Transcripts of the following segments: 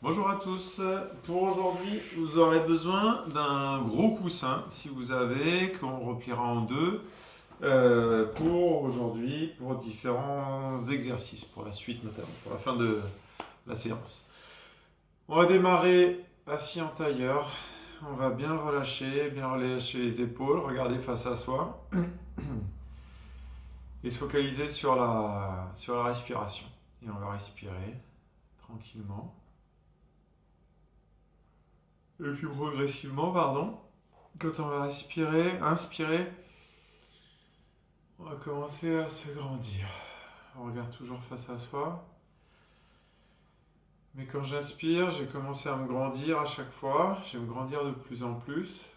Bonjour à tous. Pour aujourd'hui, vous aurez besoin d'un gros coussin, si vous avez, qu'on repliera en deux, pour aujourd'hui, pour différents exercices, pour la suite notamment, pour la fin de la séance. On va démarrer assis en tailleur. On va bien relâcher les épaules, regarder face à soi et se focaliser sur la respiration. Et on va respirer tranquillement. Et puis progressivement, pardon, quand on va inspirer, on va commencer à se grandir. On regarde toujours face à soi. Mais quand j'inspire, j'ai commencé à me grandir à chaque fois. Je vais me grandir de plus en plus.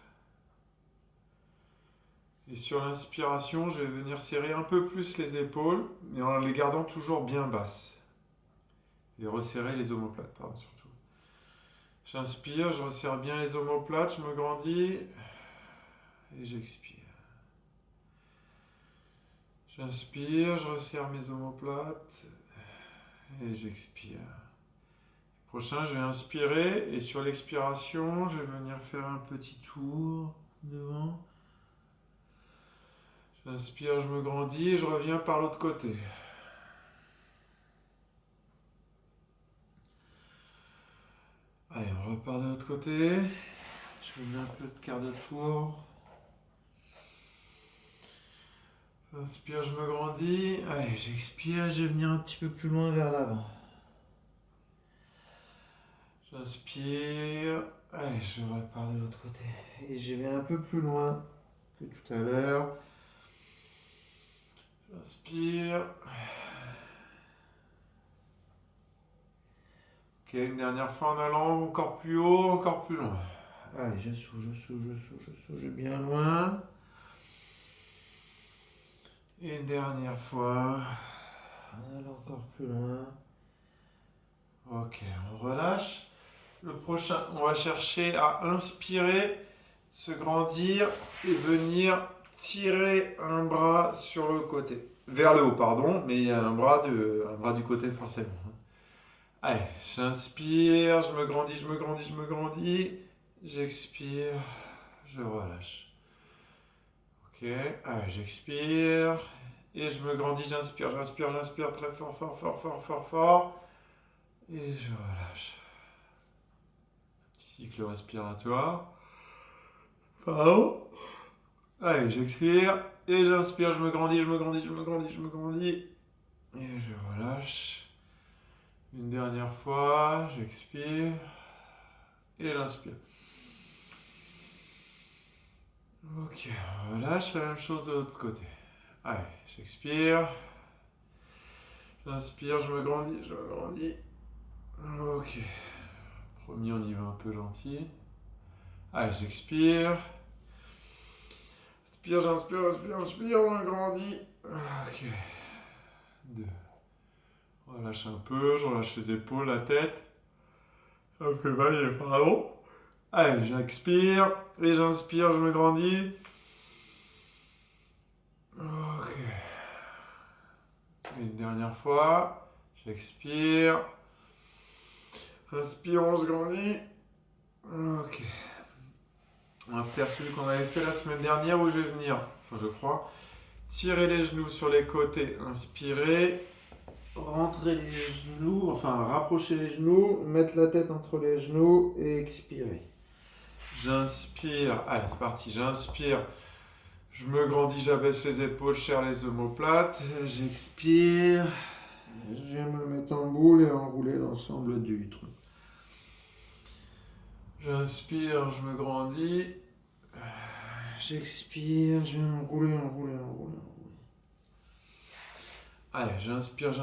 Et sur l'inspiration, je vais venir serrer un peu plus les épaules, mais en les gardant toujours bien basses. Et resserrer les omoplates, pardon, surtout. J'inspire, je resserre bien les omoplates, je me grandis. Et j'expire. J'inspire, je resserre mes omoplates et j'expire. Prochain, je vais inspirer et sur l'expiration, je vais venir faire un petit tour devant. J'inspire, je me grandis et je reviens par l'autre côté. Allez, on repart de l'autre côté. Je fais un peu de quart de tour. J'inspire, je me grandis. Allez, j'expire, je vais venir un petit peu plus loin vers l'avant. J'inspire. Allez, je repars de l'autre côté. Et je vais un peu plus loin que tout à l'heure. J'inspire. Ok, une dernière fois en allant encore plus haut, encore plus loin. Allez, je souffle bien loin. Et une dernière fois. En allant encore plus loin. Ok, on relâche. Le prochain, on va chercher à inspirer, se grandir et venir tirer un bras sur le côté. Vers le haut, pardon, mais il y a un bras du côté forcément. Allez, j'inspire, je me grandis. J'expire, je relâche. Ok, allez, j'expire et je me grandis, j'inspire très fort. Et je relâche. Cycle respiratoire. Pardon. Allez, j'expire et j'inspire, je me grandis. Et je relâche. Une dernière fois, j'expire et j'inspire. Ok, on relâche, la même chose de l'autre côté. Allez, j'expire. J'inspire, je me grandis. Ok. Premier, on y va un peu gentil. Allez, j'expire. J'inspire, on me grandit. Ok. 2. On relâche un peu, je relâche les épaules, la tête. Ça me fait mal, pardon. Allez, j'expire et j'inspire, je me grandis. Ok. Et une dernière fois. J'expire. Inspire, on se grandit. Ok. On va faire celui qu'on avait fait la semaine dernière où je vais venir, enfin je crois, tirer les genoux sur les côtés, inspirer, rentrer les genoux, enfin rapprocher les genoux, mettre la tête entre les genoux et expirer. J'inspire, allez c'est parti, j'inspire, je me grandis, j'abaisse les épaules, je serre les omoplates, j'expire, je viens me mettre en boule et enrouler l'ensemble du tronc. J'inspire, je me grandis. J'expire, je vais enrouler. Allez, j'inspire, je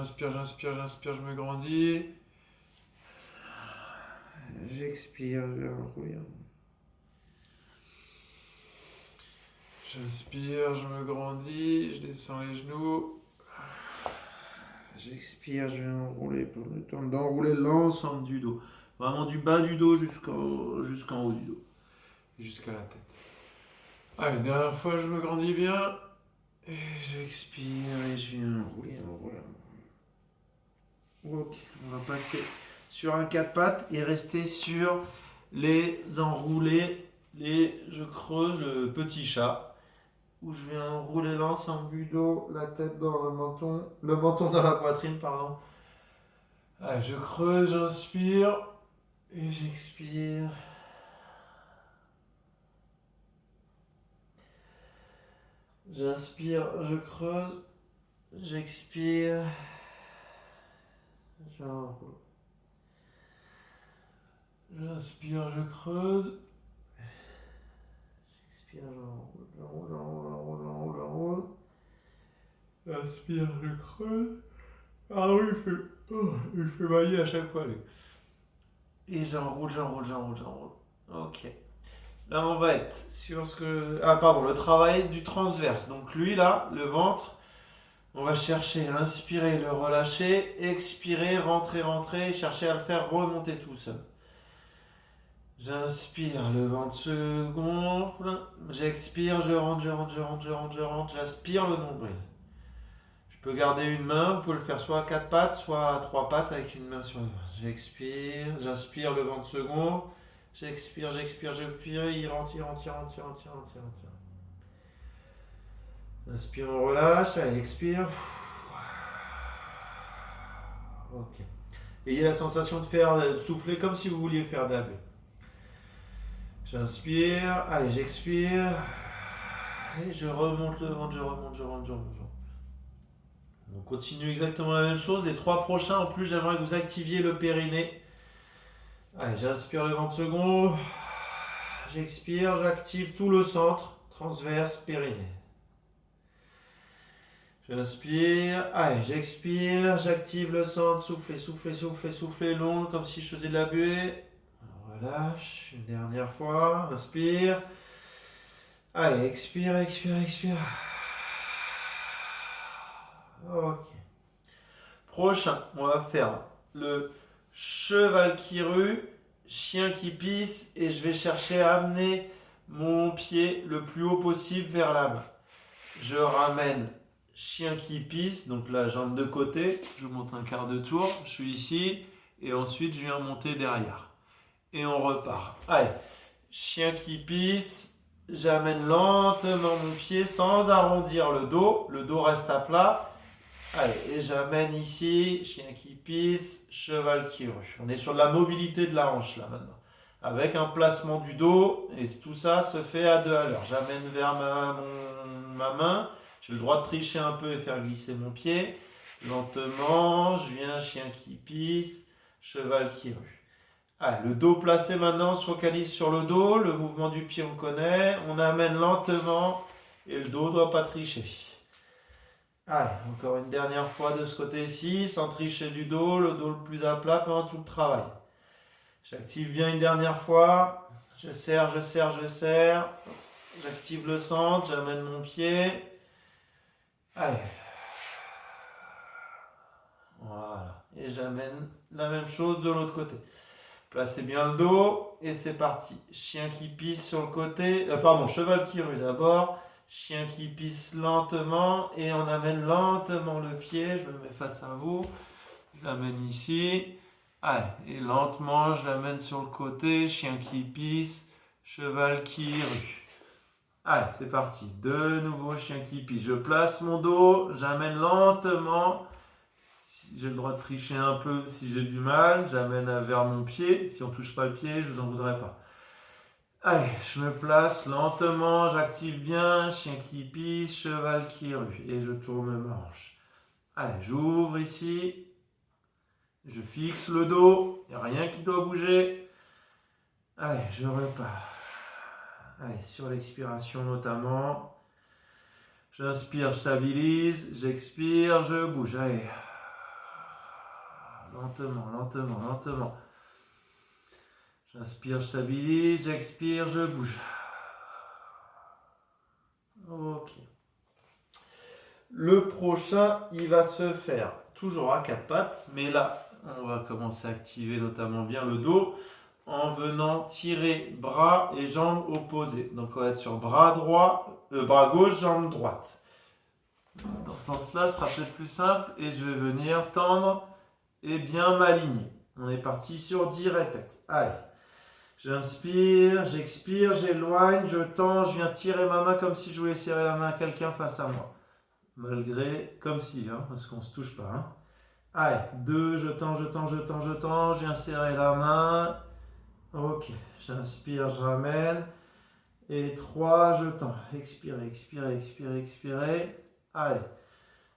me grandis. J'expire, je vais enrouler. J'inspire, je me grandis, je descends les genoux. J'expire, je vais enrouler pour le temps d'enrouler l'ensemble du dos. Vraiment du bas du dos jusqu'en haut du dos. Jusqu'à la tête. Allez, dernière fois, je me grandis bien. Et j'expire et je viens enrouler. Ok, on va passer sur un 4 pattes et rester sur les enroulés, je creuse le petit chat, où je viens enrouler l'ensemble du dos, la tête dans le menton dans la poitrine, pardon. Allez, je creuse, j'inspire et j'expire. J'inspire, je creuse, j'expire, j'enroule. J'inspire, je creuse. J'expire, j'enroule. Inspire, je creuse. Ah oui, il fait mailler à chaque fois. Lui. Et j'enroule. Ok. Là, on va être sur le travail du transverse. Donc lui, là, le ventre, on va chercher à inspirer, le relâcher, expirer, rentrer, chercher à le faire remonter tout seul. J'inspire, le ventre se gonfle. J'expire, je rentre. J'aspire le nombril. Je peux garder une main, vous pouvez le faire soit à 4 pattes, soit à 3 pattes avec une main sur le ventre. J'expire, j'inspire, le ventre se gonfle. J'expire, il rentre. Inspire, on relâche, allez, expire. Ok. Ayez la sensation de souffler comme si vous vouliez faire de la bulle. J'inspire, allez, j'expire. Et je remonte le ventre, je remonte. On continue exactement la même chose. Les 3 prochains, en plus, j'aimerais que vous activiez le périnée. Allez, j'inspire le ventre second. J'expire, j'active tout le centre, transverse, périnée. J'inspire, allez, j'expire, j'active le centre, soufflez, long, comme si je faisais de la buée. On relâche, une dernière fois, inspire. Allez, expire. Ok. Prochain, on va faire le cheval qui rue, chien qui pisse, et je vais chercher à amener mon pied le plus haut possible vers la main. Je ramène chien qui pisse, donc la jambe de côté, je monte un quart de tour, je suis ici, et ensuite je viens monter derrière. Et on repart. Allez, chien qui pisse, j'amène lentement mon pied sans arrondir le dos reste à plat. Allez, et j'amène ici, chien qui pisse, cheval qui rue. On est sur de la mobilité de la hanche là maintenant. Avec un placement du dos, et tout ça se fait à 2 à l'heure. J'amène vers ma main, j'ai le droit de tricher un peu et faire glisser mon pied. Lentement, je viens, chien qui pisse, cheval qui rue. Allez, le dos placé maintenant, on se focalise sur le dos, le mouvement du pied on connaît, on amène lentement et le dos ne doit pas tricher. Allez, encore une dernière fois de ce côté-ci, sans tricher du dos, le dos le plus à plat pendant tout le travail. J'active bien une dernière fois, je serre, j'active le centre, j'amène mon pied. Allez. Voilà, et j'amène la même chose de l'autre côté. Placez bien le dos et c'est parti. Chien qui pisse sur le côté, cheval qui rue d'abord. Chien qui pisse lentement et on amène lentement le pied. Je me mets face à vous. Je l'amène ici. Allez, et lentement je l'amène sur le côté. Chien qui pisse, cheval qui rue. Allez, c'est parti. De nouveau, chien qui pisse. Je place mon dos, j'amène lentement. J'ai le droit de tricher un peu si j'ai du mal, j'amène vers mon pied. Si on ne touche pas le pied, je ne vous en voudrais pas. Allez, je me place lentement, j'active bien, chien qui pisse, cheval qui rue. Et je tourne ma hanche. Allez, j'ouvre ici. Je fixe le dos, il n'y a rien qui doit bouger. Allez, je repars. Allez, sur l'expiration notamment. J'inspire, je stabilise, j'expire, je bouge. Allez. Lentement. J'inspire, je stabilise, j'expire, je bouge. Ok. Le prochain, il va se faire toujours à 4 pattes, mais là, on va commencer à activer notamment bien le dos en venant tirer bras et jambes opposés. Donc on va être sur bras gauche, jambe droite. Dans ce sens-là, ce sera peut-être plus simple et je vais venir tendre et bien m'aligner. On est parti sur 10 répètes. Allez. J'inspire, j'expire, j'éloigne, je tends, je viens tirer ma main comme si je voulais serrer la main à quelqu'un face à moi. Malgré, comme si, parce qu'on ne se touche pas. Allez, 2, je tends, je tends, je tends, je tends, je viens serrer la main. Ok, j'inspire, je ramène. Et 3, je tends. Expirez, expirez, expirez, expirez. Allez,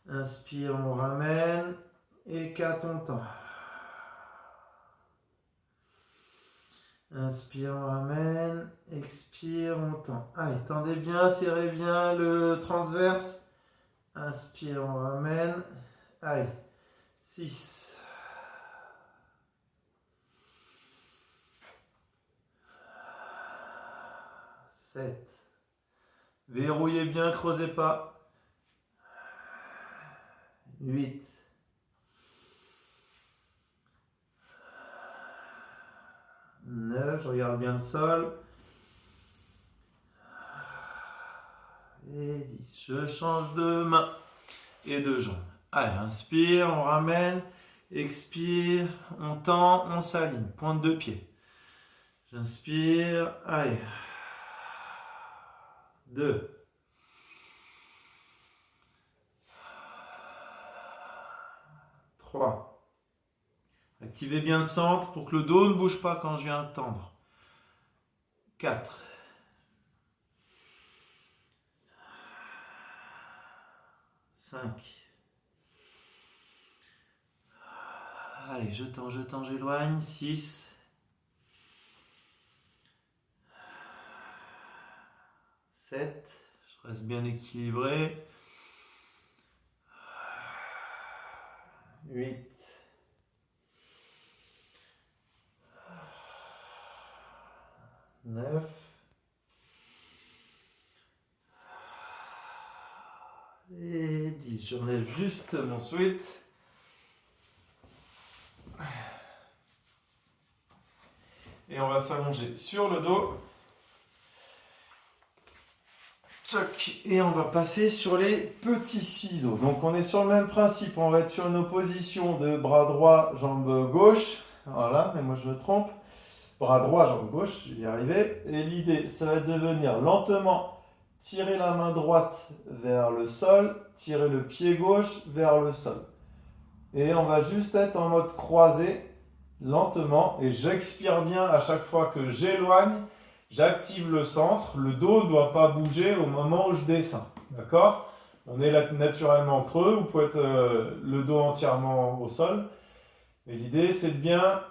inspire, on ramène. Et 4, on tend. Inspire, on ramène. Expire, on tend. Allez, tendez bien, serrez bien le transverse. Inspire, on ramène. Allez, 6. 7. Verrouillez bien, creusez pas. 8. 9, je regarde bien le sol. Et 10. Je change de main et de jambe. Allez, inspire, on ramène. Expire, on tend, on s'aligne. Pointe de pied. J'inspire, allez. 2. 3. Activez bien le centre pour que le dos ne bouge pas quand je viens tendre. 4. 5. Allez, je tends, j'éloigne. 6. 7. Je reste bien équilibré. 8. 9. Et 10. J'enlève juste mon sweat. Et on va s'allonger sur le dos. Tchac. Et on va passer sur les petits ciseaux. Donc on est sur le même principe. On va être sur une opposition de bras droit, jambe gauche. Voilà, mais moi je me trompe. Bras droit, jambe gauche, je vais y arriver. Et l'idée, ça va être de venir lentement tirer la main droite vers le sol, tirer le pied gauche vers le sol. Et on va juste être en mode croisé, lentement. Et j'expire bien à chaque fois que j'éloigne. J'active le centre. Le dos ne doit pas bouger au moment où je descends. D'accord ? On est là naturellement creux. Vous pouvez être le dos entièrement au sol. Et l'idée, c'est de bien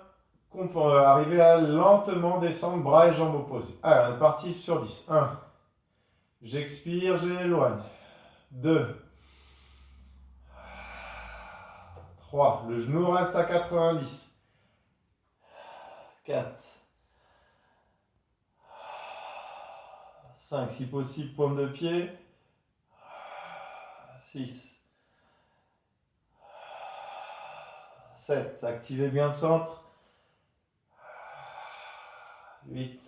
qu'on peut arriver à lentement descendre, bras et jambes opposés. Allez, on est parti sur 10. 1. J'expire, j'éloigne. 2. 3. Le genou reste à 90. 4. 5. Si possible, pointe de pied. 6. 7. Activez bien le centre. 8.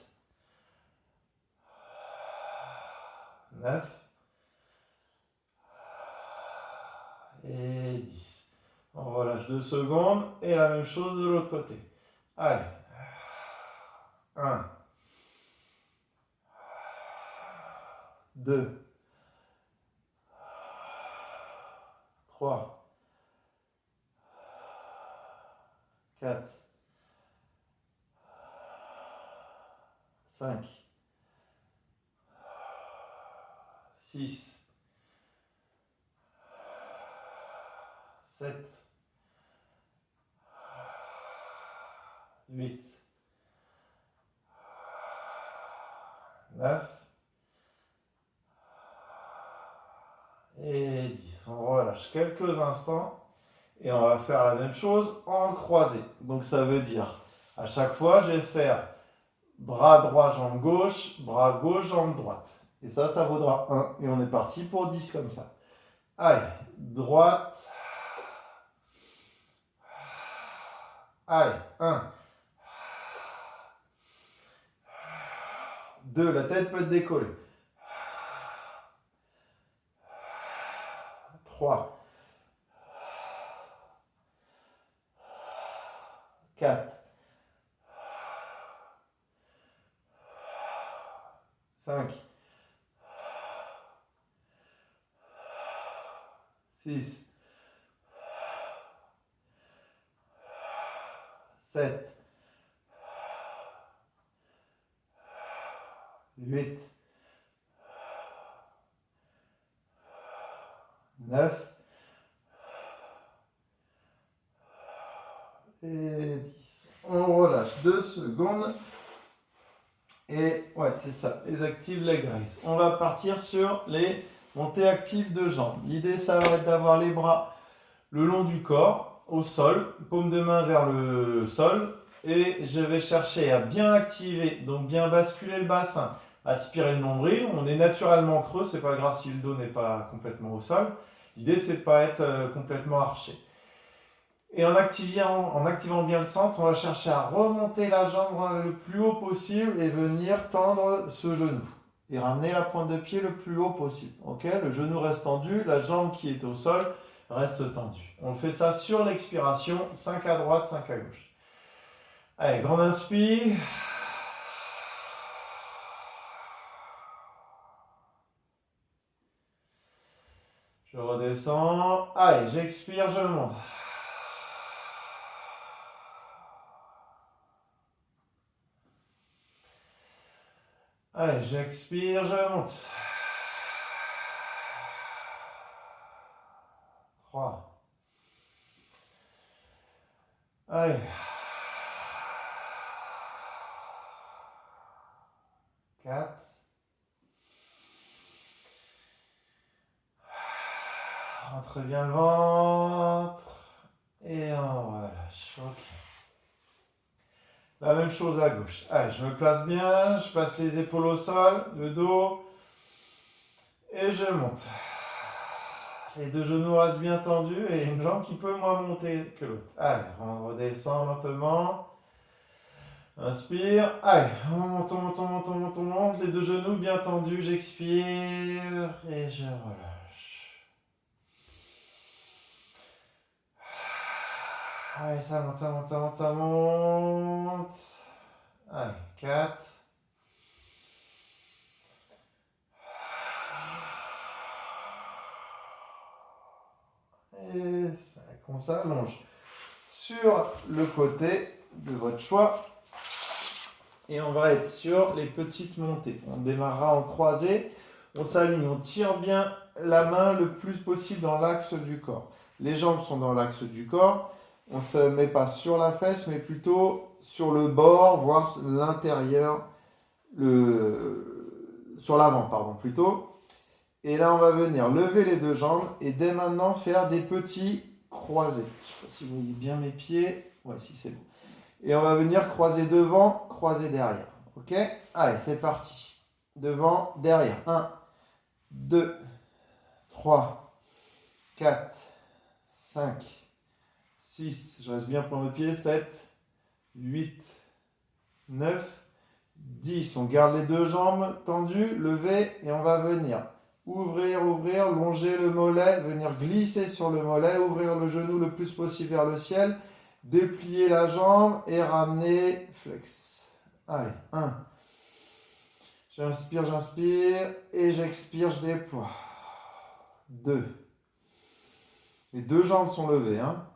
9. Et 10. On relâche 2 secondes. Et la même chose de l'autre côté. Allez. 1. 2. 3. 4. 5. 6. 7. 8. 9. Et 10. On relâche quelques instants et on va faire la même chose en croisé. Donc ça veut dire, à chaque fois, je vais faire bras droit, jambe gauche, bras gauche, jambe droite. Et ça vaudra 1. Et on est parti pour 10 comme ça. Allez, droite. Allez, 1. 2, la tête peut être décollée. 3. 4, 5, 6, 7, 8, 9 et 10. On relâche 2 secondes. Et ouais, c'est ça, les active leg raise. On va partir sur les montées actives de jambes. L'idée, ça va être d'avoir les bras le long du corps, au sol, paume de main vers le sol. Et je vais chercher à bien activer, donc bien basculer le bassin, aspirer le nombril. On est naturellement creux, c'est pas grave si le dos n'est pas complètement au sol. L'idée, c'est de ne pas être complètement arché. Et en activant bien le centre, on va chercher à remonter la jambe le plus haut possible et venir tendre ce genou. Et ramener la pointe de pied le plus haut possible. Okay, le genou reste tendu, la jambe qui est au sol reste tendue. On fait ça sur l'expiration, 5 à droite, 5 à gauche. Allez, grande inspire. Je redescends. Allez, j'expire, je monte. Allez, j'expire, je monte. 3. Allez. 4. Rentre bien le ventre. Et on relâche. Ok. La même chose à gauche. Allez, je me place bien, je passe les épaules au sol, le dos, et je monte. Les deux genoux restent bien tendus et une jambe qui peut moins monter que l'autre. Allez, on redescend lentement. Inspire. Allez, on monte, on monte, on monte, on monte, on monte. Les deux genoux bien tendus, j'expire et je relâche. Allez, ça monte, ça monte, ça monte, ça monte. Allez, 4. Et 5. On s'allonge sur le côté de votre choix. Et on va être sur les petites montées. On démarrera en croisée. On s'aligne, on tire bien la main le plus possible dans l'axe du corps. Les jambes sont dans l'axe du corps. On ne se met pas sur la fesse, mais plutôt sur le bord, voire l'intérieur, sur l'avant, pardon, plutôt. Et là, on va venir lever les deux jambes et dès maintenant faire des petits croisés. Je ne sais pas si vous voyez bien mes pieds. Ouais, si, c'est bon. Et on va venir croiser devant, croiser derrière. Ok? Allez, c'est parti. Devant, derrière. 1, 2, 3, 4, 5, 6, je reste bien pour le pied, 7, 8, 9, 10. On garde les deux jambes tendues, levées et on va venir ouvrir, ouvrir, longer le mollet, venir glisser sur le mollet, ouvrir le genou le plus possible vers le ciel, déplier la jambe et ramener, flex. Allez, 1. J'inspire et j'expire, je déploie. 2. Les deux jambes sont levées, hein.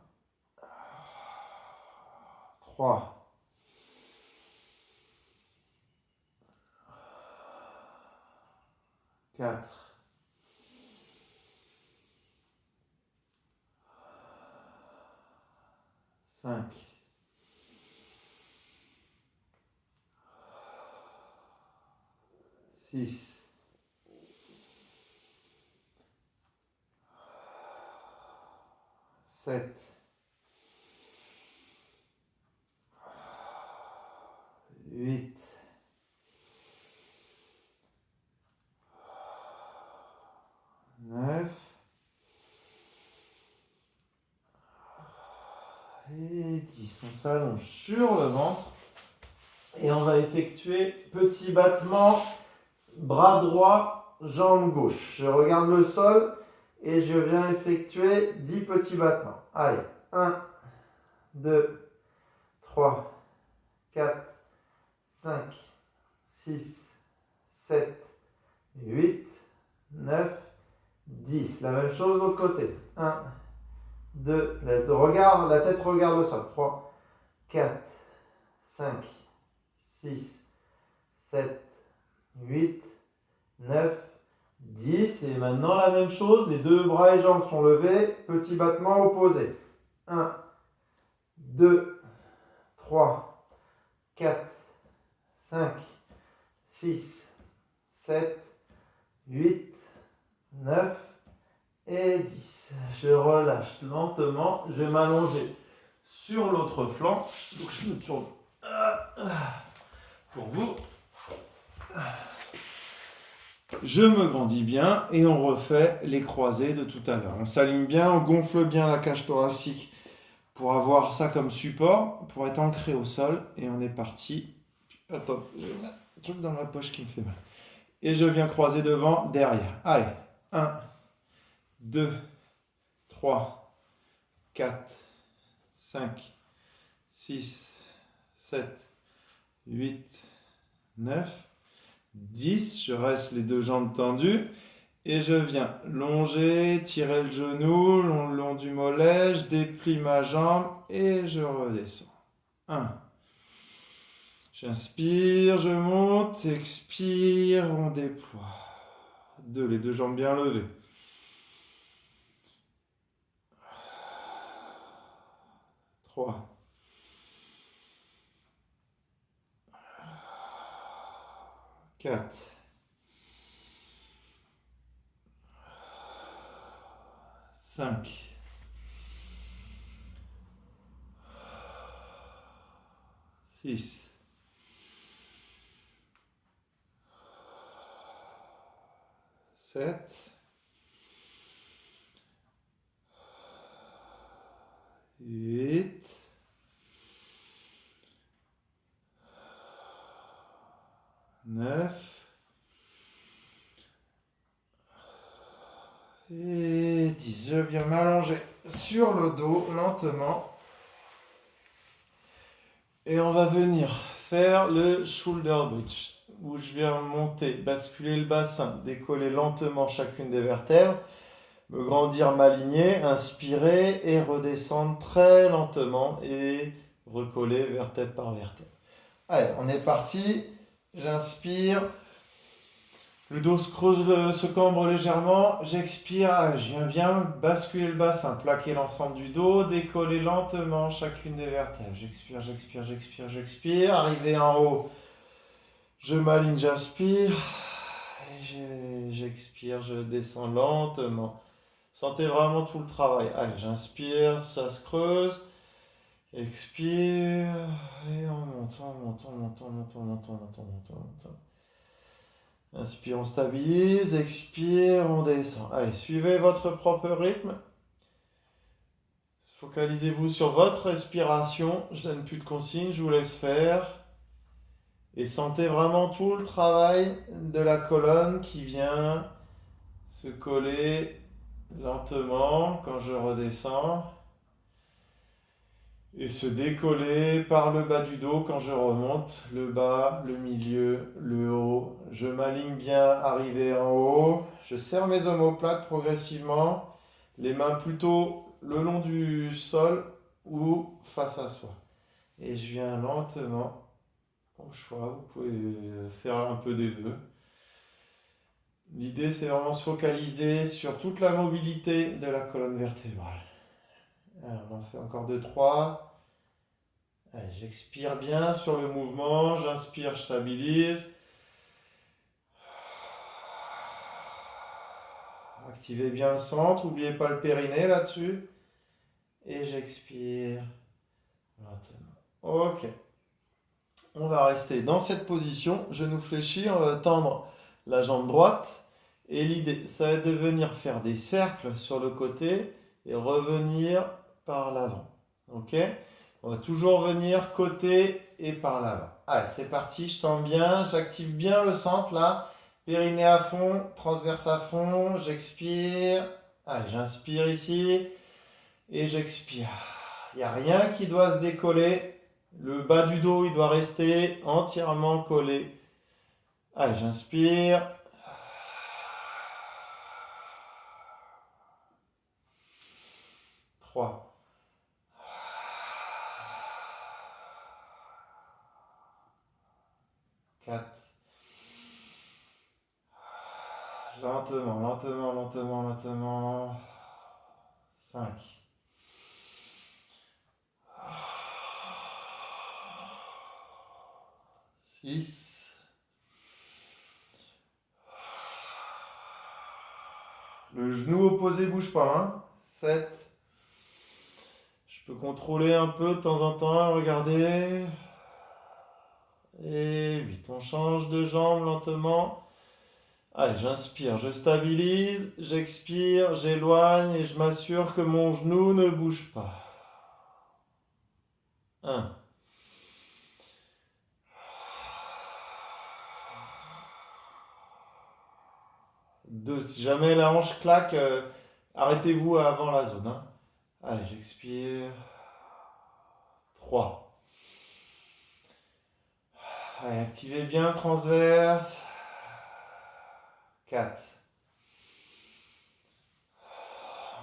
3, 4, 5, 6, 7, 8, 9 et 10. On s'allonge sur le ventre et on va effectuer petit battement, bras droit, jambe gauche. Je regarde le sol et je viens effectuer 10 petits battements. Allez, 1, 2, 3, 4, 5, 6, 7, 8, 9, 10. La même chose de l'autre côté. 1, 2, la tête regarde le sol. 3, 4, 5, 6, 7, 8, 9, 10. Et maintenant la même chose, les deux bras et jambes sont levés. Petit battement opposé. 1, 2, 3, 4, 5, 6, 7, 8, 9 et 10. Je relâche lentement. Je vais m'allonger sur l'autre flanc. Donc je me tourne pour vous. Je me grandis bien et on refait les croisés de tout à l'heure. On s'aligne bien, on gonfle bien la cage thoracique pour avoir ça comme support, pour être ancré au sol. Et on est parti. Attends, j'ai un truc dans ma poche qui me fait mal. Et je viens croiser devant, derrière. Allez, 1, 2, 3, 4, 5, 6, 7, 8, 9, 10. Je reste les deux jambes tendues. Et je viens longer, tirer le genou, le long du mollet, je déplie ma jambe et je redescends. 1. J'inspire, je monte, expire, on déploie. 2, les deux jambes bien levées. 3. 4. 5. 6. 7. 8. 9. Et 10. Je viens m'allonger sur le dos lentement. Et on va venir faire le shoulder bridge, où je viens monter, basculer le bassin, décoller lentement chacune des vertèbres, me grandir, m'aligner, inspirer et redescendre très lentement et recoller vertèbre par vertèbre. Allez, on est parti. J'inspire. Le dos se creuse, se cambre légèrement. J'expire. Je viens bien basculer le bassin, plaquer l'ensemble du dos, décoller lentement chacune des vertèbres. J'expire, j'expire, j'expire, j'expire. Arrivé en haut, je m'aligne, j'inspire. Et j'expire, je descends lentement. Sentez vraiment tout le travail. Allez, j'inspire, ça se creuse. Expire. Et on monte, on monte, on monte, on monte, on monte, on monte, on monte, on monte. Inspire, on stabilise. Expire, on descend. Allez, suivez votre propre rythme. Focalisez-vous sur votre respiration. Je donne plus de consignes, je vous laisse faire. Et sentez vraiment tout le travail de la colonne qui vient se coller lentement quand je redescends. Et se décoller par le bas du dos quand je remonte, le bas, le milieu, le haut. Je m'aligne bien, arrivé en haut. Je serre mes omoplates progressivement, les mains plutôt le long du sol ou face à soi. Et je viens lentement, au choix, vous pouvez faire un peu des deux. L'idée, c'est vraiment se focaliser sur toute la mobilité de la colonne vertébrale. Alors, on en fait encore 2, 3. Allez, j'expire bien sur le mouvement. J'inspire, je stabilise. Activez bien le centre. N'oubliez pas le périnée là-dessus. Et j'expire maintenant. Ok. On va rester dans cette position. Genou fléchi. On va tendre la jambe droite. Et l'idée, ça va être de venir faire des cercles sur le côté et revenir par l'avant. Ok? On va toujours venir côté et par l'avant. Allez, c'est parti, je tends bien, j'active bien le centre là. Périnée à fond, transverse à fond, j'expire. Allez, j'inspire ici et j'expire. Il n'y a rien qui doit se décoller. Le bas du dos, il doit rester entièrement collé. Allez, j'inspire. 3. 4. Lentement, lentement, lentement, lentement. 5. 6. Le genou opposé bouge pas, hein. 7. Je peux contrôler un peu de temps en temps, regardez. Et 8. On change de jambe lentement. Allez, j'inspire, je stabilise, j'expire, j'éloigne et je m'assure que mon genou ne bouge pas. 1. 2. Si jamais la hanche claque, arrêtez-vous avant la zone, hein. Allez, j'expire. 3. Allez, activez bien transverse. 4.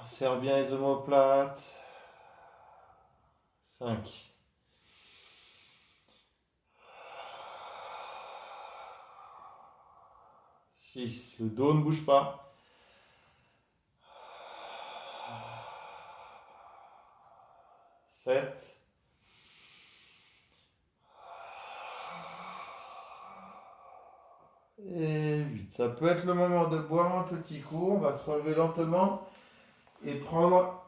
On serre bien les omoplates. 5. 6. Le dos ne bouge pas. 7. Et 8. Ça peut être le moment de boire un petit coup. On va se relever lentement et prendre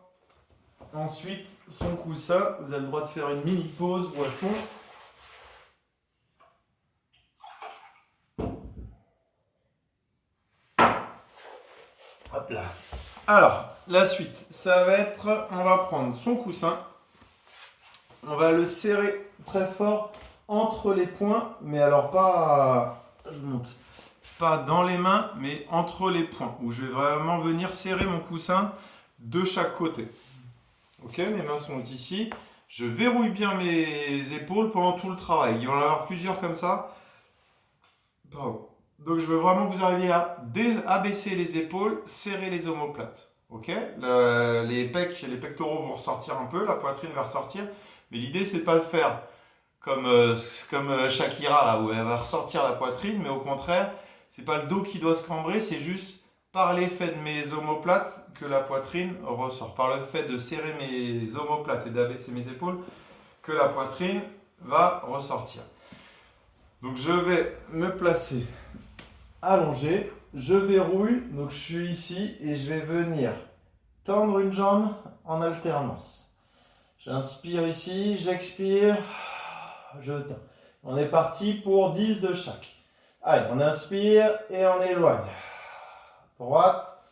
ensuite son coussin. Vous avez le droit de faire une mini pause boisson. Hop là. Alors, la suite, ça va être, on va prendre son coussin. On va le serrer très fort entre les poings, mais alors pas, je monte, pas dans les mains, mais entre les poings, où je vais vraiment venir serrer mon coussin de chaque côté. Ok, mes mains sont ici. Je verrouille bien mes épaules pendant tout le travail. Il va y en avoir plusieurs comme ça. Bravo. Donc je veux vraiment que vous arriviez à abaisser les épaules, serrer les omoplates. Ok, les pectoraux vont ressortir un peu, la poitrine va ressortir. Mais l'idée, c'est pas de faire comme Shakira, là, où elle va ressortir la poitrine, mais au contraire, c'est pas le dos qui doit se cambrer, c'est juste par l'effet de mes omoplates que la poitrine ressort. Par le fait de serrer mes omoplates et d'abaisser mes épaules, que la poitrine va ressortir. Donc je vais me placer allongé, je verrouille, donc je suis ici et je vais venir tendre une jambe en alternance. J'inspire ici, j'expire, je tends. On est parti pour 10 de chaque. Allez, on inspire et on éloigne. Droite,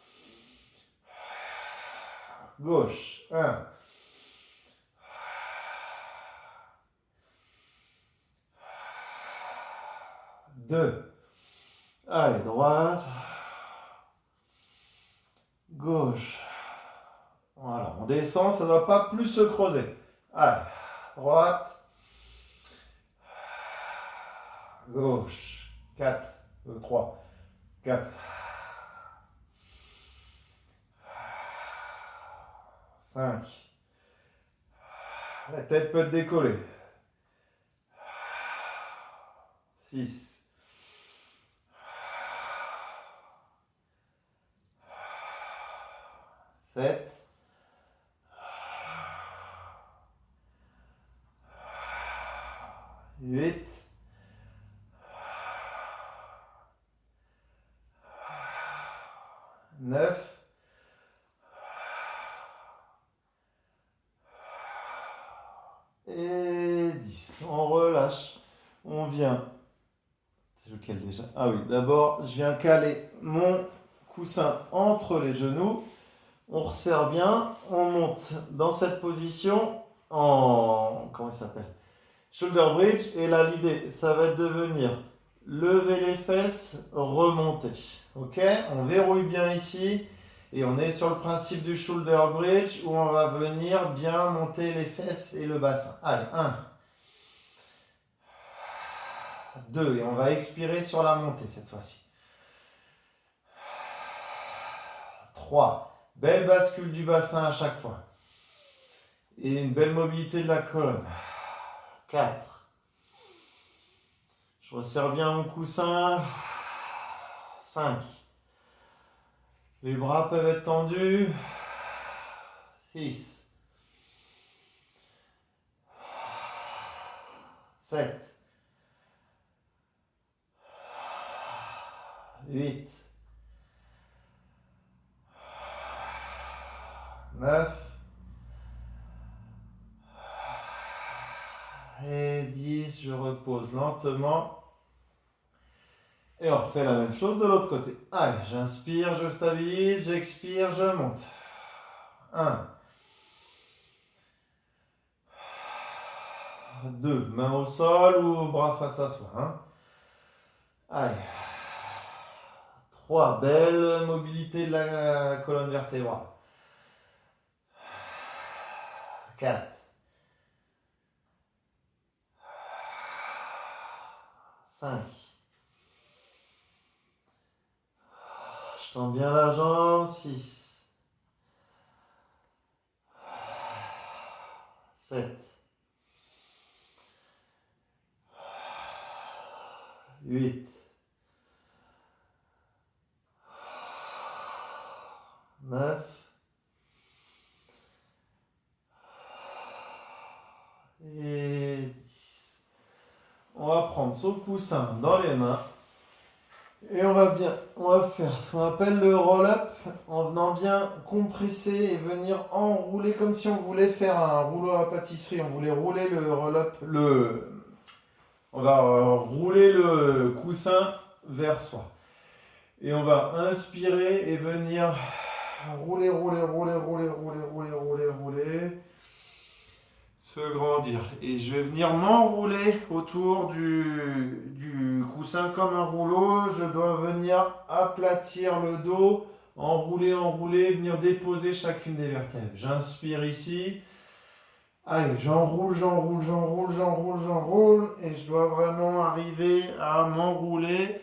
gauche, 1. 2. Allez, droite, gauche. Voilà, on descend, ça ne va pas plus se creuser. Allez, droite, gauche, 4, 3, 4, 5. La tête peut être décollée. 6. 7. 8. 9. Et 10. On relâche. On vient. C'est lequel déjà? Ah oui, d'abord, je viens caler mon coussin entre les genoux. On resserre bien. On monte dans cette position en... Comment ça s'appelle? Shoulder bridge. Et là, l'idée, ça va être de venir lever les fesses, remonter. Ok? On verrouille bien ici. Et on est sur le principe du shoulder bridge où on va venir bien monter les fesses et le bassin. Allez, 1, 2. Et on va expirer sur la montée cette fois-ci. 3. Belle bascule du bassin à chaque fois. Et une belle mobilité de la colonne. 4. Je resserre bien mon coussin. 5. Les bras peuvent être tendus. 6. 7. 8. 9. Et 10. Je repose lentement. Et on refait la même chose de l'autre côté. Allez, j'inspire, je stabilise, j'expire, je monte. 1. 2. Main au sol ou bras face à soi. Allez. 3. Belle mobilité de la colonne vertébrale. 4. 5. Je tends bien la jambe. 6. 7. 8. 9. Et 10. On va prendre son coussin dans les mains. Et on va faire ce qu'on appelle le roll-up en venant bien compresser et venir enrouler comme si on voulait faire un rouleau à pâtisserie. On voulait rouler le roll-up, on va rouler le coussin vers soi. Et on va inspirer et venir rouler, se grandir. Et je vais venir m'enrouler autour du coussin comme un rouleau. Je dois venir aplatir le dos, enrouler, venir déposer chacune des vertèbres. J'inspire ici. Allez, j'enroule. Et je dois vraiment arriver à m'enrouler,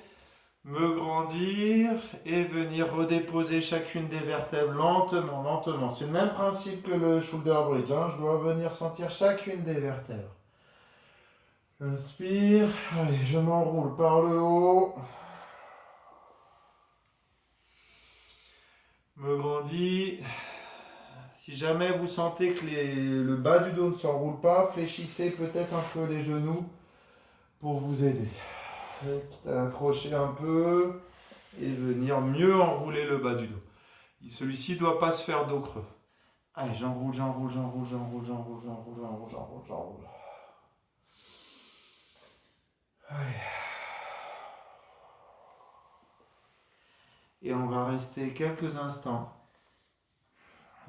me grandir et venir redéposer chacune des vertèbres lentement. C'est le même principe que le shoulder bridge. Je dois venir sentir chacune des vertèbres. J'inspire. Allez, je m'enroule par le haut. Me grandis. Si jamais vous sentez que le bas du dos ne s'enroule pas, fléchissez peut-être un peu les genoux pour vous aider. Accrocher un peu et venir mieux enrouler le bas du dos. Celui-ci ne doit pas se faire dos creux. Allez, j'enroule. Allez. Et on va rester quelques instants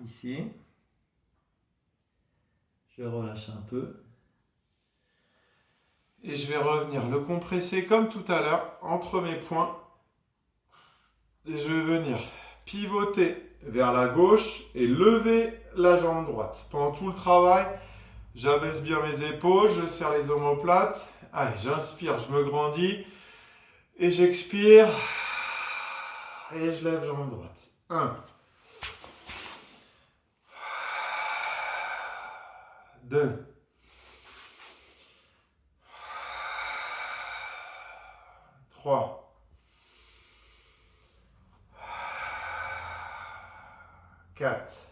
ici. Je relâche un peu. Et je vais revenir le compresser comme tout à l'heure entre mes poings. Et je vais venir pivoter vers la gauche et lever la jambe droite. Pendant tout le travail, j'abaisse bien mes épaules, je serre les omoplates. Allez, j'inspire, je me grandis. Et j'expire. Et je lève jambe droite. 1. 2. 3. 4.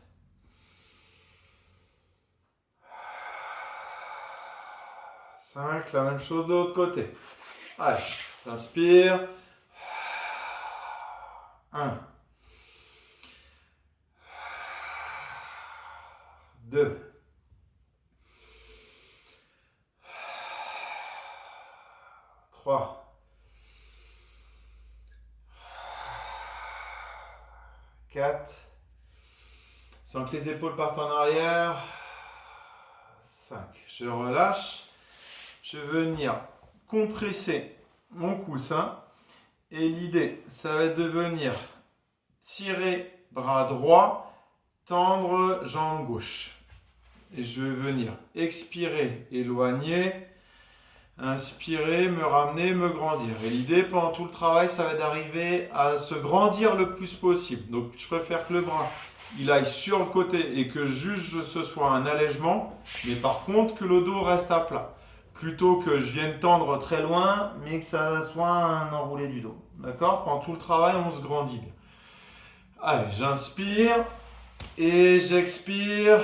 5. La même chose de l'autre côté. Allez, j'inspire. 1. 2. 3. 4. Sans que les épaules partent en arrière. 5. Je relâche. Je vais venir compresser mon coussin. Et l'idée, ça va être de venir tirer bras droit, tendre jambe gauche. Et je vais venir expirer, éloigner, Inspirer, me ramener, me grandir. Et l'idée pendant tout le travail, ça va être d'arriver à se grandir le plus possible. Donc je préfère que le bras il aille sur le côté et que juste ce soit un allègement, mais par contre que le dos reste à plat. Plutôt que je vienne tendre très loin, mais que ça soit un enroulé du dos. D'accord? Pendant tout le travail, on se grandit bien. Allez, j'inspire et j'expire.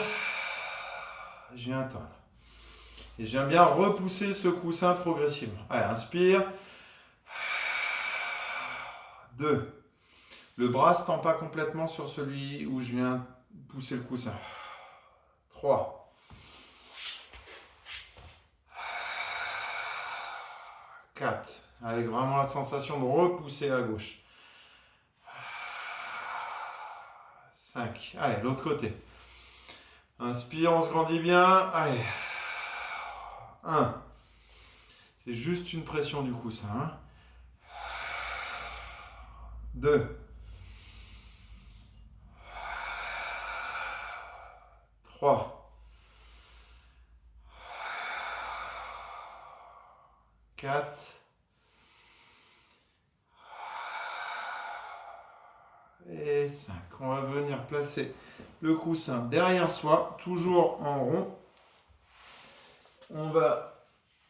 Je viens tendre. Et j'aime bien repousser ce coussin progressivement. Allez, inspire. 2. Le bras ne se tend pas complètement sur celui où je viens pousser le coussin. 3. 4. Avec vraiment la sensation de repousser à gauche. 5. Allez, l'autre côté. Inspire, on se grandit bien. Allez. 1. C'est juste une pression du coussin. 2. 3. 4. Et 5. On va venir placer le coussin derrière soi, toujours en rond. On va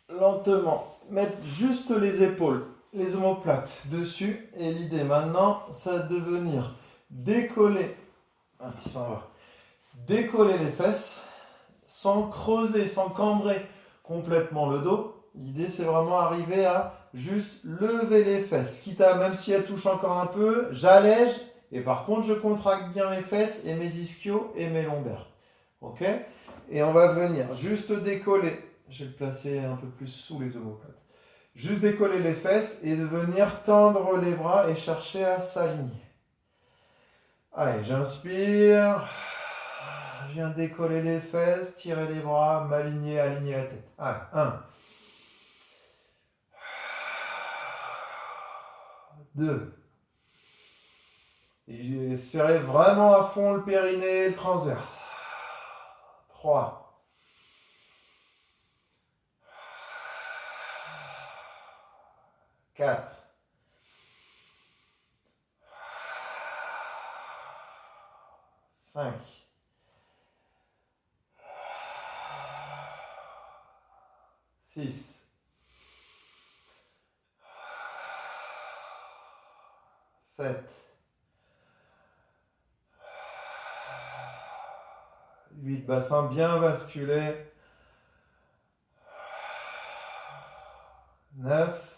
lentement mettre juste les épaules, les omoplates dessus. Et l'idée maintenant, ça va venir décoller, si ça va, décoller les fesses sans creuser, sans cambrer complètement le dos. L'idée, c'est vraiment arriver à juste lever les fesses. Quitte à, même si elles touchent encore un peu, j'allège. Et par contre, je contracte bien mes fesses et mes ischios et mes lombaires. Ok? Et on va venir juste décoller. Je vais le placer un peu plus sous les omoplates. Juste décoller les fesses et de venir tendre les bras et chercher à s'aligner. Allez, j'inspire. Je viens décoller les fesses, tirer les bras, m'aligner, aligner la tête. Allez, 1. 2. Et serrez vraiment à fond le périnée, le transverse. 3. 4. 5. 6. 7. 8. Bassin bien basculé. 9.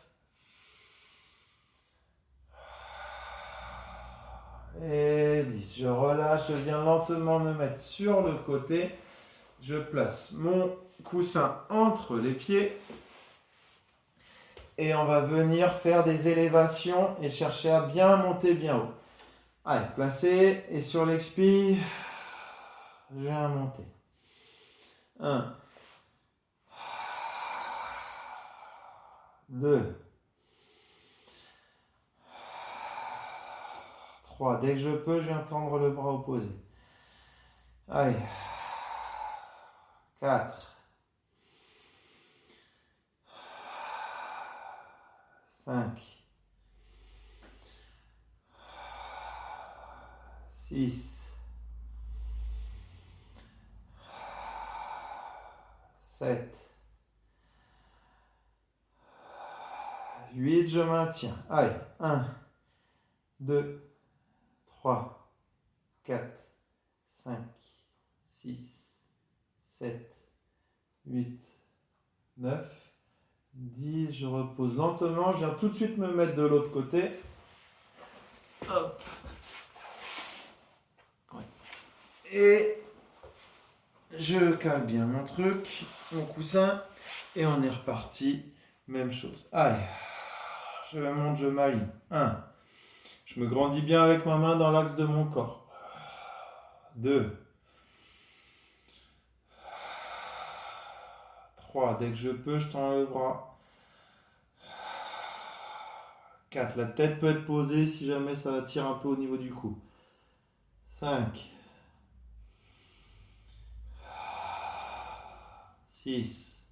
Et 10. Je relâche, je viens lentement me mettre sur le côté. Je place mon coussin entre les pieds. Et on va venir faire des élévations et chercher à bien monter bien haut. Allez, placez et sur l'expire, je viens monter. 1. 2. 3. Dès que je peux, je viens tendre le bras opposé. Allez. 4. 5. 6. 7. 8. Je maintiens. Allez. 1. 2. 3. 4. 5. 6. 7. 8. 9. 10, je repose lentement, je viens tout de suite me mettre de l'autre côté. Hop. Ouais. Et je cale bien mon truc, mon coussin, et on est reparti. Même chose. Allez, je monte, je m'aligne. 1. Je me grandis bien avec ma main dans l'axe de mon corps. 2. 3. Dès que je peux, je tends le bras. 4. La tête peut être posée si jamais ça tire un peu au niveau du cou. 5. 6.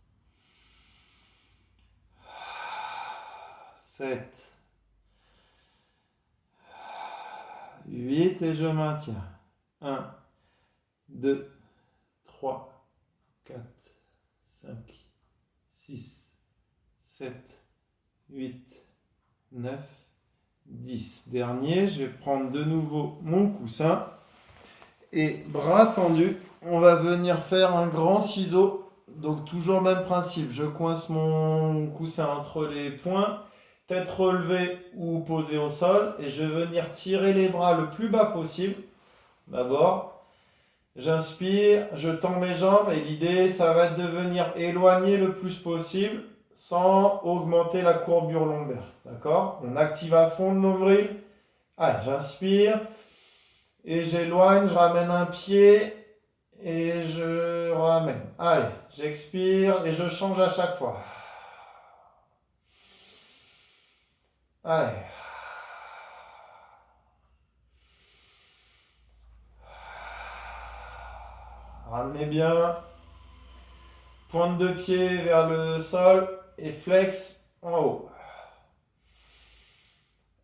7, 8 et je maintiens. 1, 2, 3, 4, 5, 6, 7, 8, 9, 10. Dernier, je vais prendre de nouveau mon coussin et bras tendus, on va venir faire un grand ciseau. Donc toujours le même principe, je coince mon coussin entre les poings, tête relevée ou posée au sol, et je vais venir tirer les bras le plus bas possible. D'abord, j'inspire, je tends mes jambes, et l'idée, ça va être de venir éloigner le plus possible sans augmenter la courbure lombaire. D'accord? On active à fond le nombril. Allez, j'inspire, et j'éloigne, je ramène un pied, et je ramène. Allez, j'expire et je change à chaque fois. Allez. Ramenez bien. Pointe de pied vers le sol et flex en haut.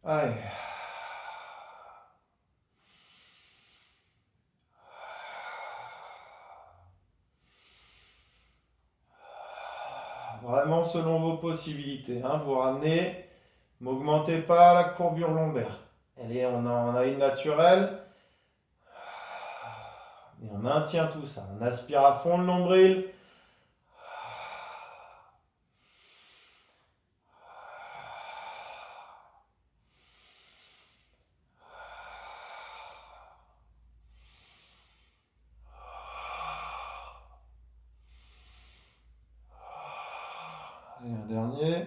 Allez. Vraiment selon vos possibilités. Hein. Vous ramenez, n'augmentez pas la courbure lombaire. Allez, on a une naturelle. Et on maintient tout ça. On aspire à fond le nombril. Et un dernier.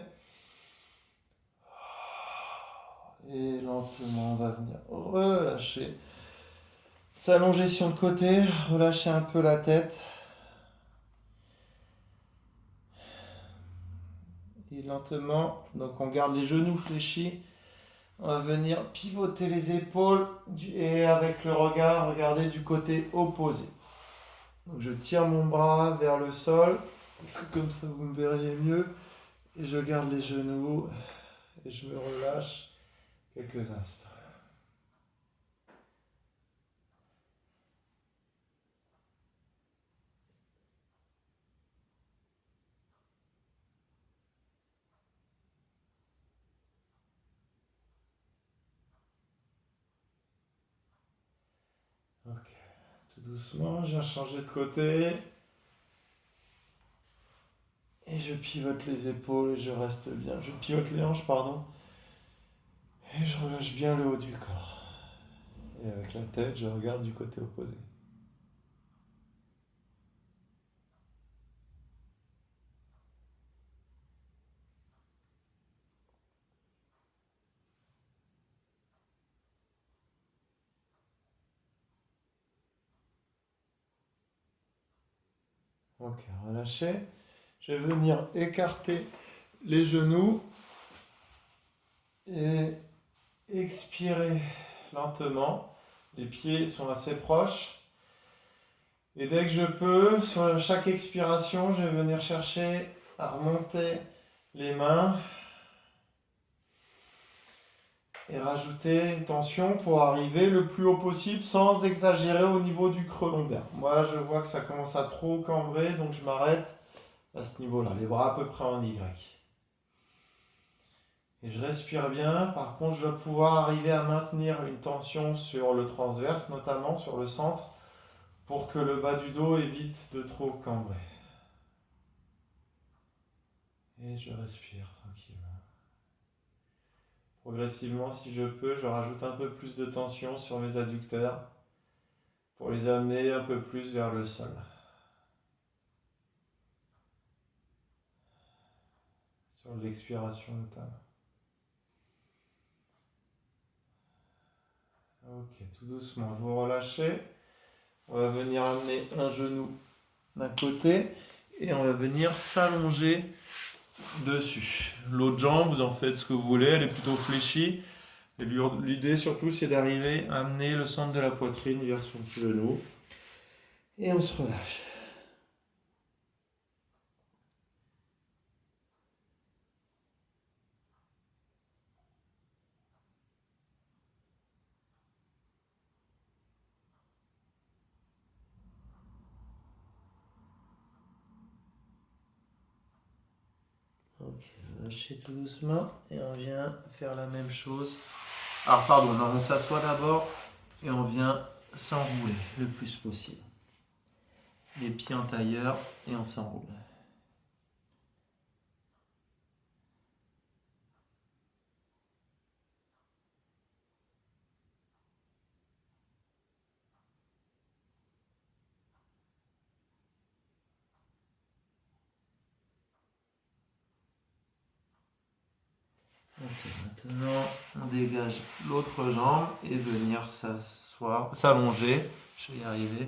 Et lentement, on va venir relâcher. S'allonger sur le côté, relâcher un peu la tête. Et lentement, donc on garde les genoux fléchis. On va venir pivoter les épaules et avec le regard, regarder du côté opposé. Donc je tire mon bras vers le sol, parce que comme ça vous me verriez mieux. Et je garde les genoux et je me relâche quelques instants. Ok, tout doucement, je viens changer de côté. Et je pivote les épaules et je reste bien. Je pivote les hanches, pardon. Et je relâche bien le haut du corps. Et avec la tête, je regarde du côté opposé. Ok, relâchez. Je vais venir écarter les genoux et expirer lentement. Les pieds sont assez proches. Et dès que je peux, sur chaque expiration, je vais venir chercher à remonter les mains et rajouter une tension pour arriver le plus haut possible sans exagérer au niveau du creux lombaire. Moi, je vois que ça commence à trop cambrer, donc je m'arrête à ce niveau-là, les bras à peu près en Y. Et je respire bien. Par contre, je dois pouvoir arriver à maintenir une tension sur le transverse, notamment sur le centre, pour que le bas du dos évite de trop cambrer. Et je respire tranquillement. Progressivement, si je peux, je rajoute un peu plus de tension sur mes adducteurs pour les amener un peu plus vers le sol. Sur l'expiration notamment. Ok, tout doucement, vous relâchez. On va venir amener un genou d'un côté et on va venir s'allonger dessus. L'autre jambe, vous en faites ce que vous voulez, elle est plutôt fléchie. Et l'idée surtout, c'est d'arriver à amener le centre de la poitrine vers son genou. Et on se relâche. Ok, lâchez tout doucement et on vient faire la même chose. Alors pardon, non, on s'assoit d'abord et on vient s'enrouler le plus possible. Les pieds en tailleur et on s'enroule. Ok, maintenant on dégage l'autre jambe et venir s'asseoir, s'allonger. Je vais y arriver.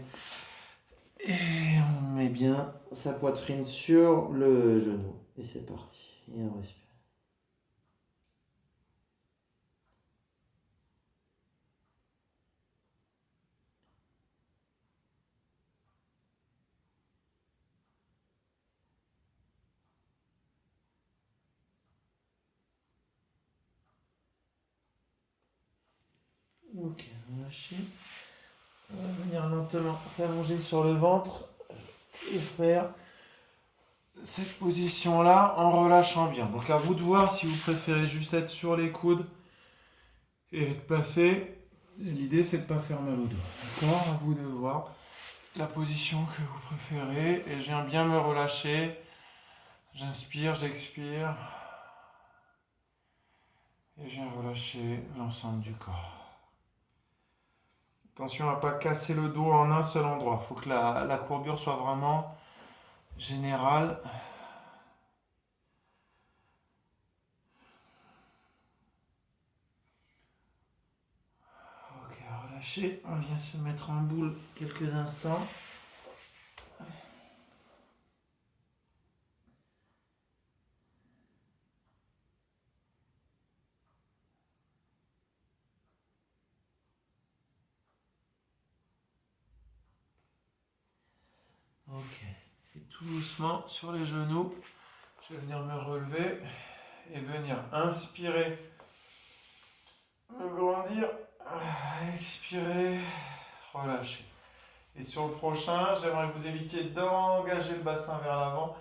Et on met bien sa poitrine sur le genou. Et c'est parti. Et on respire. Ok, lâchez. On va venir lentement s'allonger sur le ventre et faire cette position-là en relâchant bien. Donc à vous de voir si vous préférez juste être sur les coudes et être placé. L'idée c'est de ne pas faire mal au dos. D'accord? À vous de voir la position que vous préférez. Et je viens bien me relâcher. J'inspire, j'expire. Et je viens relâcher l'ensemble du corps. Attention à ne pas casser le dos en un seul endroit. Il faut que la courbure soit vraiment générale. Ok, relâchez. On vient se mettre en boule quelques instants. Ok. Et tout doucement sur les genoux, je vais venir me relever et venir inspirer, me grandir, expirer, relâcher. Et sur le prochain, j'aimerais que vous évitiez d'engager le bassin vers l'avant,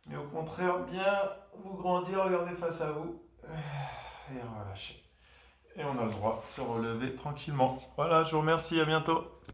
mais au contraire, bien vous grandir, regardez face à vous et relâcher. Et on a le droit de se relever tranquillement. Voilà, je vous remercie, à bientôt.